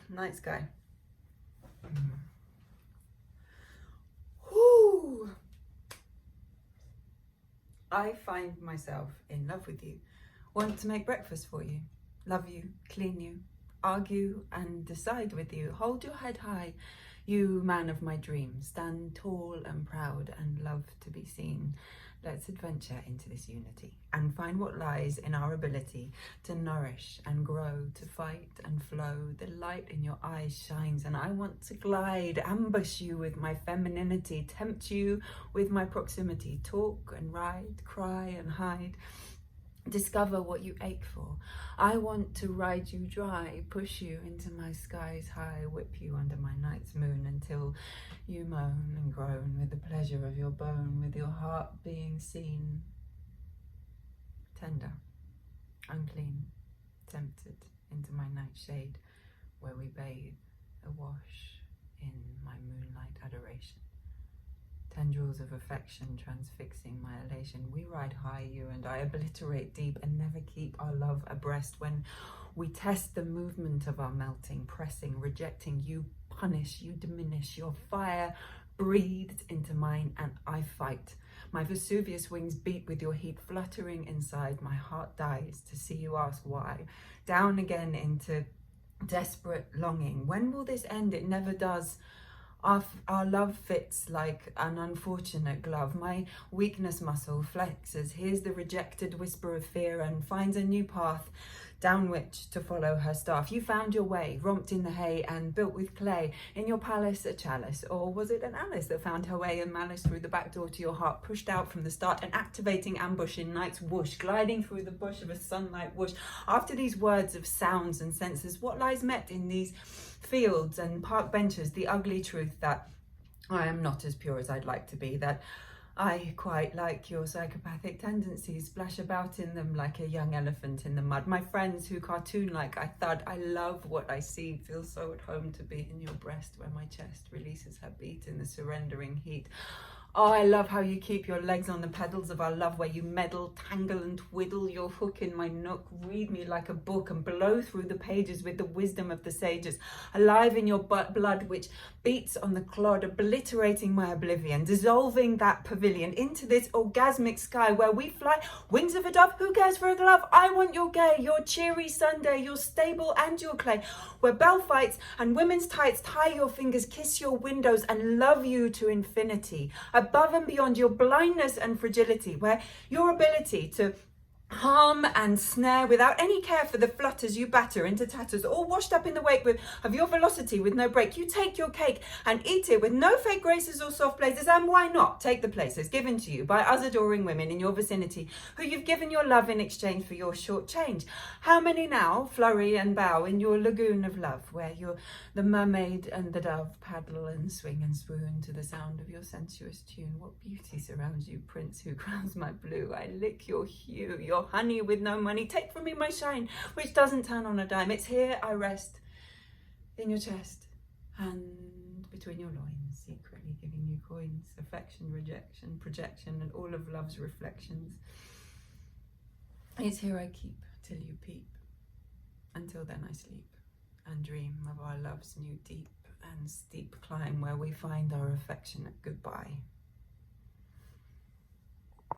Night sky. Whoo! I find myself in love with you, want to make breakfast for you, love you, clean you, argue and decide with you, hold your head high, you man of my dreams, stand tall and proud and love to be seen. Let's adventure into this unity and find what lies in our ability to nourish and grow, to fight and flow. The light in your eyes shines and I want to glide, ambush you with my femininity, tempt you with my proximity, talk and ride, cry and hide. Discover what you ache for. I want to ride you dry, push you into my skies high, whip you under my night's moon until you moan and groan with the pleasure of your bone, with your heart being seen. Tender, unclean, tempted into my nightshade, where we bathe, awash in my moonlight adoration. Tendrils of affection transfixing my elation. We ride high, you and I, obliterate deep and never keep our love abreast. When we test the movement of our melting, pressing, rejecting, you punish, you diminish. Your fire breathes into mine and I fight. My Vesuvius wings beat with your heat, fluttering inside. My heart dies to see you ask why. Down again into desperate longing. When will this end? It never does. Our love fits like an unfortunate glove. My weakness muscle flexes, hears the rejected whisper of fear and finds a new path down which to follow her staff. You found your way, romped in the hay and built with clay. In your palace a chalice, or was it an Alice that found her way in malice through the back door to your heart, pushed out from the start, an activating ambush in night's whoosh, gliding through the bush of a sunlight whoosh. After these words of sounds and senses, what lies met in these fields and park benches? The ugly truth that I am not as pure as I'd like to be, that I quite like your psychopathic tendencies, splash about in them like a young elephant in the mud. My friends who cartoon like I thud, I love what I see, feel so at home to be in your breast where my chest releases her beat in the surrendering heat. Oh, I love how you keep your legs on the pedals of our love, where you meddle, tangle and twiddle your hook in my nook. Read me like a book and blow through the pages with the wisdom of the sages. Alive in your blood which beats on the clod, obliterating my oblivion, dissolving that pavilion into this orgasmic sky where we fly. Wings of a dove, who cares for a glove? I want your gay, your cheery Sunday, your stable and your clay, where bell fights and women's tights tie your fingers, kiss your windows and love you to infinity. Above and beyond your blindness and fragility, where your ability to harm and snare without any care for the flutters you batter into tatters, all washed up in the wake of your velocity with no break. You take your cake and eat it with no fake graces or soft places, and why not take the places given to you by us adoring women in your vicinity who you've given your love in exchange for your short change? How many now flurry and bow in your lagoon of love, where you're the mermaid and the dove paddle and swing and swoon to the sound of your sensuous tune? What beauty surrounds you, prince who crowns my blue? I lick your hue, your honey with no money. Take from me my shine, which doesn't turn on a dime. It's here I rest, in your chest, hand between your loins, secretly giving you coins, affection, rejection, projection, and all of love's reflections. It's here I keep till you peep. Until then I sleep and dream of our love's new deep and steep climb, where we find our affectionate goodbye.